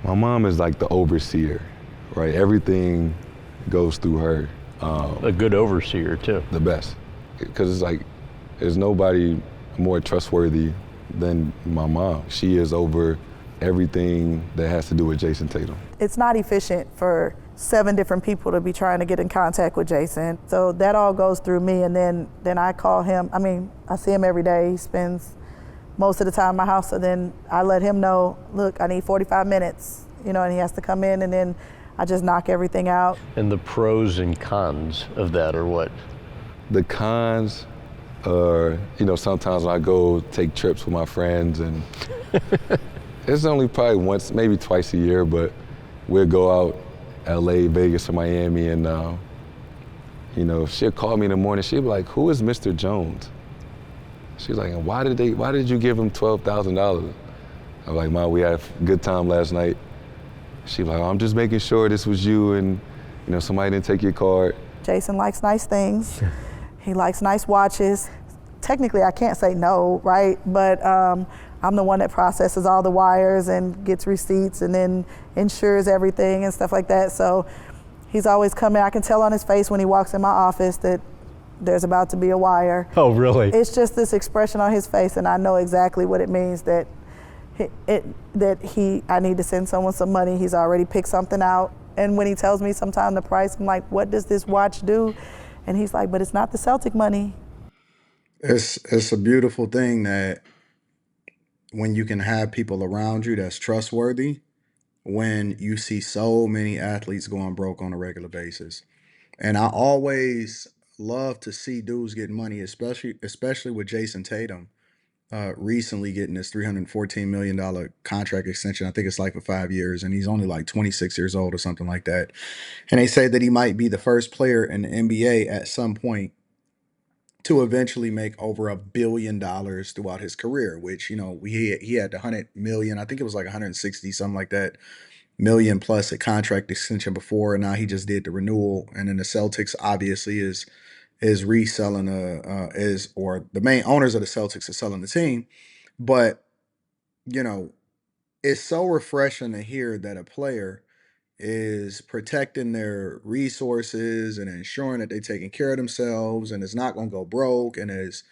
My mom is like the overseer, right? Everything goes through her. A good overseer too. The best, because it's like there's nobody more trustworthy than my mom. She is over everything that has to do with Jason Tatum. It's not efficient for 7 different people to be trying to get in contact with Jason. So that all goes through me, and then I call him. I mean, I see him every day. He spends most of the time in my house, so then I let him know, look, I need 45 minutes, and he has to come in, and then I just knock everything out. And the pros and cons of that are what? The cons are, sometimes when I go take trips with my friends, and it's only probably once, maybe twice a year, but we'll go out LA, Vegas, or Miami, and she'll call me in the morning. She'll be like, "Who is Mr. Jones?" She's like, "Why did you give him $12,000?" I'm like, "Mom, we had a good time last night." She's like, "I'm just making sure this was you, and somebody didn't take your card." Jason likes nice things. He likes nice watches. Technically, I can't say no, right? But I'm the one that processes all the wires and gets receipts and then insures everything and stuff like that. So he's always coming. I can tell on his face when he walks in my office that there's about to be a wire. Oh, really? It's just this expression on his face, and I know exactly what it means that I need to send someone some money. He's already picked something out. And when he tells me sometime the price, I'm like, "What does this watch do?" And he's like, "But it's not the Celtic money." It's a beautiful thing that when you can have people around you that's trustworthy, when you see so many athletes going broke on a regular basis. And I always love to see dudes getting money, especially with Jason Tatum recently getting this $314 million contract extension. I think it's like for 5 years, and he's only like 26 years old or something like that. And they say that he might be the first player in the NBA at some point to eventually make over $1 billion throughout his career, which, he had 100 million, I think it was like 160, something like that, million plus a contract extension before, and now he just did the renewal. And then the Celtics obviously is reselling or the main owners of the Celtics are selling the team. But, it's so refreshing to hear that a player is protecting their resources and ensuring that they're taking care of themselves and is not going to go broke and is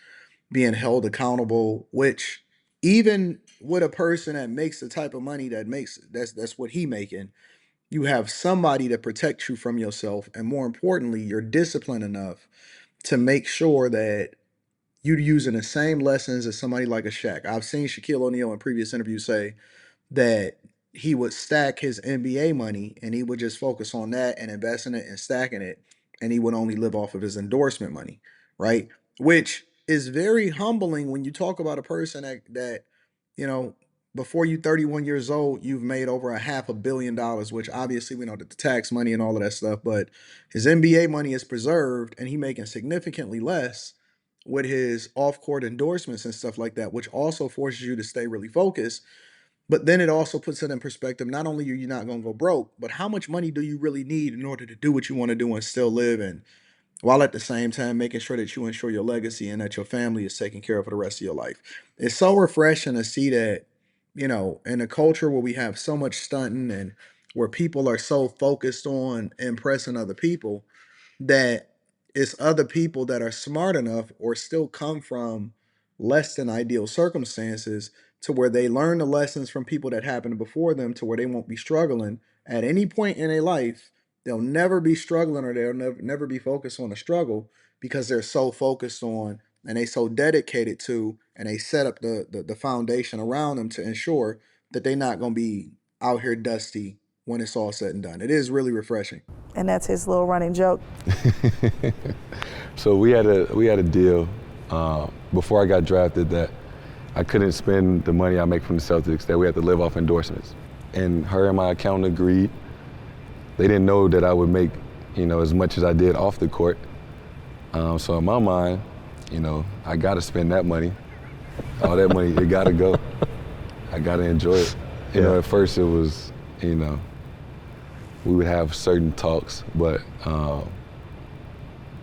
being held accountable, which even with a person that makes the type of money that's what he making, you have somebody to protect you from yourself. And more importantly, you're disciplined enough to make sure that you're using the same lessons as somebody like a Shaq. I've seen Shaquille O'Neal in previous interviews say that he would stack his NBA money and he would just focus on that and invest in it and stacking it. And he would only live off of his endorsement money, right? Which is very humbling when you talk about a person that before you 31 years old, you've made over $500 million, which obviously we know that the tax money and all of that stuff, but his NBA money is preserved and he making significantly less with his off-court endorsements and stuff like that, which also forces you to stay really focused. But then it also puts it in perspective. Not only are you not going to go broke, but how much money do you really need in order to do what you want to do and still live, and while at the same time making sure that you ensure your legacy and that your family is taken care of for the rest of your life. It's so refreshing to see that, in a culture where we have so much stunting and where people are so focused on impressing other people, that it's other people that are smart enough or still come from less than ideal circumstances to where they learn the lessons from people that happened before them to where they won't be struggling at any point in their life. They'll never be struggling, or they'll never be focused on a struggle, because they're so focused on and they so dedicated to, and they set up the foundation around them to ensure that they're not going to be out here dusty when it's all said and done. It is really refreshing. And that's his little running joke. So we had a deal before I got drafted that I couldn't spend the money I make from the Celtics, that we had to live off endorsements. And her and my accountant agreed. They didn't know that I would make, as much as I did off the court. So in my mind, I gotta spend that money. All that money, it gotta go. I gotta enjoy it. At first it was, we would have certain talks, but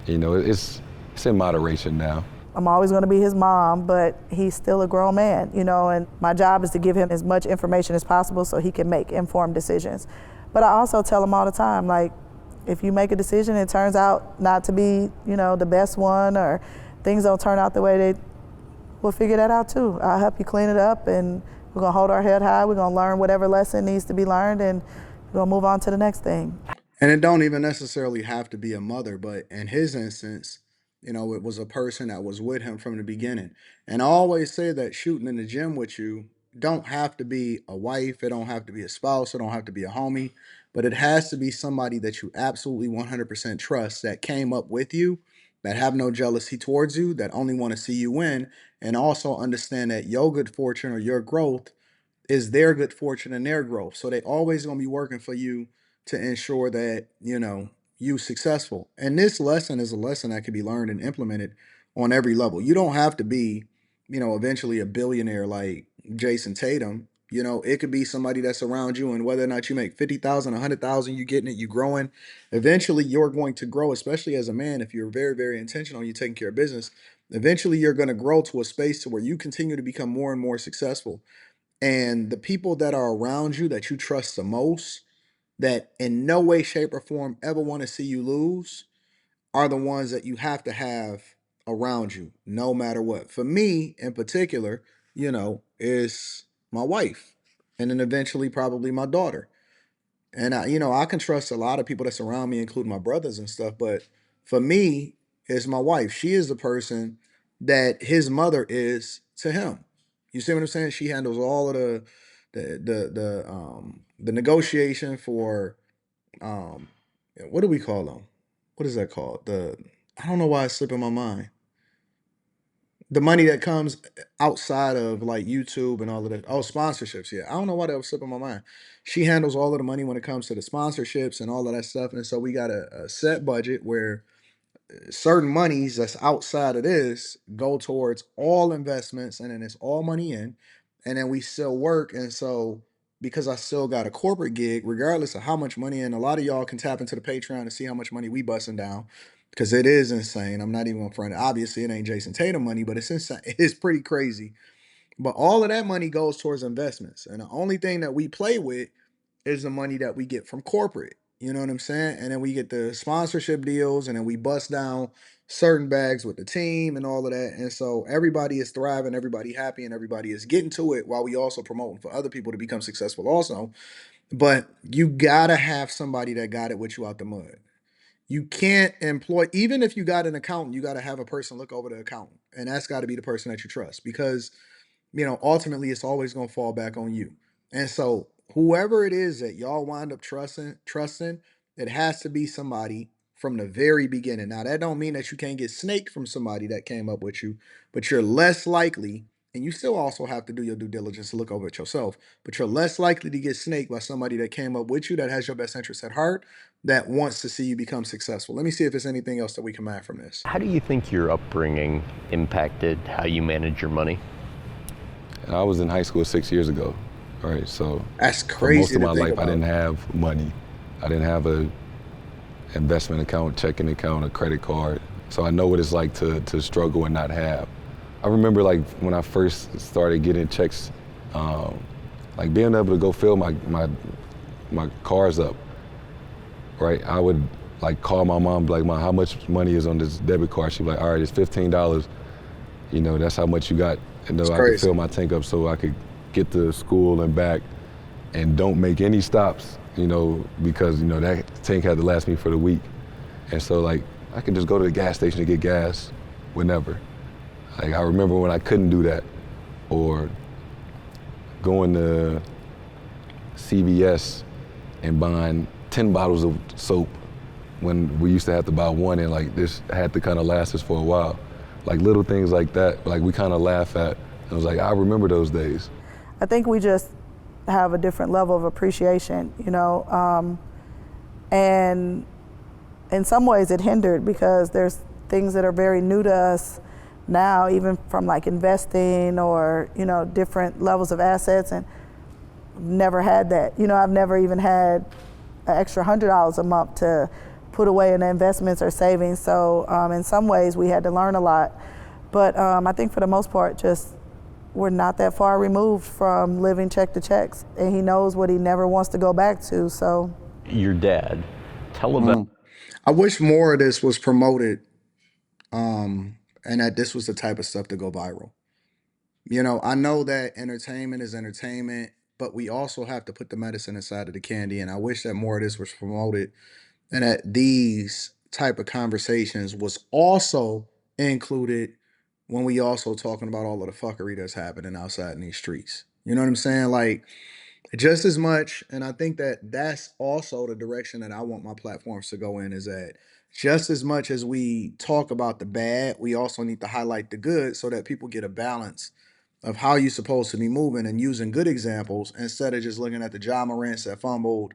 it's in moderation now. I'm always going to be his mom, but he's still a grown man, and my job is to give him as much information as possible so he can make informed decisions. But I also tell him all the time, like, if you make a decision and it turns out not to be, the best one, or things don't turn out the way we'll figure that out too. I'll help you clean it up, and we're gonna hold our head high. We're gonna learn whatever lesson needs to be learned, and we're gonna move on to the next thing. And it don't even necessarily have to be a mother, but in his instance, it was a person that was with him from the beginning. And I always say that shooting in the gym with you don't have to be a wife, it don't have to be a spouse, it don't have to be a homie, but it has to be somebody that you absolutely 100% trust, that came up with you, that have no jealousy towards you, that only want to see you win, and also understand that your good fortune or your growth is their good fortune and their growth. So they always gonna be working for you to ensure that, you successful. And this lesson is a lesson that can be learned and implemented on every level. You don't have to be, eventually a billionaire like Jason Tatum. It could be somebody that's around you, and whether or not you make 50,000, 100,000, you getting it, you growing. Eventually you're going to grow, especially as a man, if you're very, very intentional, you taking care of business. Eventually you're going to grow to a space to where you continue to become more and more successful. And the people that are around you that you trust the most, that in no way, shape, or form ever want to see you lose, are the ones that you have around you, no matter what. For me in particular, is my wife, and then eventually probably my daughter. And I can trust a lot of people that surround me, including my brothers and stuff. But for me, it's my wife. She is the person that his mother is to him. You see what I'm saying? She handles all of the negotiation for what do we call them? What is that called? I don't know why it's slipping my mind. The money that comes outside of like YouTube and all of that. Oh, sponsorships. Yeah. I don't know why that was slipping my mind. She handles all of the money when it comes to the sponsorships and all of that stuff. And so we got a set budget where certain monies that's outside of this go towards all investments, and then it's all money in, and then we still work. And so because I still got a corporate gig, regardless of how much money, and a lot of y'all can tap into the Patreon to see how much money we busting down, because it is insane. I'm not even in front. Obviously it ain't Jason Tatum money, but it's insane. It's pretty crazy. But all of that money goes towards investments, and the only thing that we play with is the money that we get from corporate. You know what I'm saying? And then we get the sponsorship deals, and then we bust down certain bags with the team and all of that. And so everybody is thriving, everybody happy, and everybody is getting to it, while we also promoting for other people to become successful also. But you gotta have somebody that got it with you out the mud. You can't employ, even if you got an accountant, you got to have a person look over the accountant. And that's got to be the person that you trust, because ultimately it's always going to fall back on you. And so whoever it is that y'all wind up trusting, it has to be somebody from the very beginning. Now that don't mean that you can't get snaked from somebody that came up with you, but you're less likely, and you still also have to do your due diligence to look over it yourself, but you're less likely to get snaked by somebody that came up with you, that has your best interest at heart, that wants to see you become successful. Let me see if there's anything else that we can learn from this. How do you think your upbringing impacted how you manage your money? I was in high school 6 years ago, all right? So That's for crazy. most of to my think life, about. I didn't have money. I didn't have a investment account, checking account, a credit card. So I know what it's like to struggle and not have. I remember like when I first started getting checks, like being able to go fill my cars up, right? I would like call my mom, like, Mom, how much money is on this debit card? She'd be like, all right, it's $15. That's how much you got. And It's I could crazy. fill my tank up so I could get to school and back and don't make any stops, because, that tank had to last me for the week. And so like, I could just go to the gas station to get gas whenever. Like I remember when I couldn't do that, or going to CVS and buying 10 bottles of soap when we used to have to buy one, and like this had to kind of last us for a while. Like little things like that, like we kind of laugh at. I was like, I remember those days. I think we just have a different level of appreciation, and in some ways it hindered, because there's things that are very new to us now, even from like investing or, different levels of assets, and never had that. I've never even had an extra $100 a month to put away in investments or savings. So in some ways we had to learn a lot. But I think for the most part, just we're not that far removed from living check to checks. And he knows what he never wants to go back to, so. Your dad, tell about. I wish more of this was promoted, and that this was the type of stuff to go viral. I know that entertainment is entertainment, but we also have to put the medicine inside of the candy. And I wish that more of this was promoted, and that these type of conversations was also included when we also talking about all of the fuckery that's happening outside in these streets. You know what I'm saying? Like, just as much, and I think that that's also the direction that I want my platforms to go in, is that just as much as we talk about the bad, we also need to highlight the good so that people get a balance of how you're supposed to be moving and using good examples instead of just looking at the John Morants that fumbled,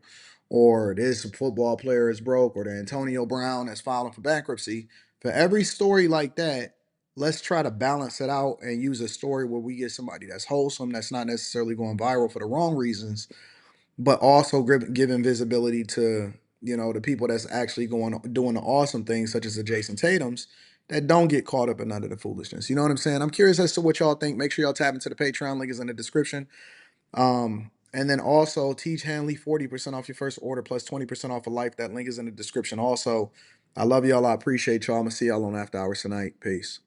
or this football player is broke, or the Antonio Brown that's filing for bankruptcy. For every story like that, let's try to balance it out and use a story where we get somebody that's wholesome, that's not necessarily going viral for the wrong reasons, but also giving visibility to the people that's actually going doing the awesome things, such as the Jason Tatums, that don't get caught up in none of the foolishness. You know what I'm saying? I'm curious as to what y'all think. Make sure y'all tap into the Patreon, link is in the description. And then also teach Hanley 40% off your first order plus 20% off of life. That link is in the description. Also, I love y'all. I appreciate y'all. I'm gonna see y'all on After Hours tonight. Peace.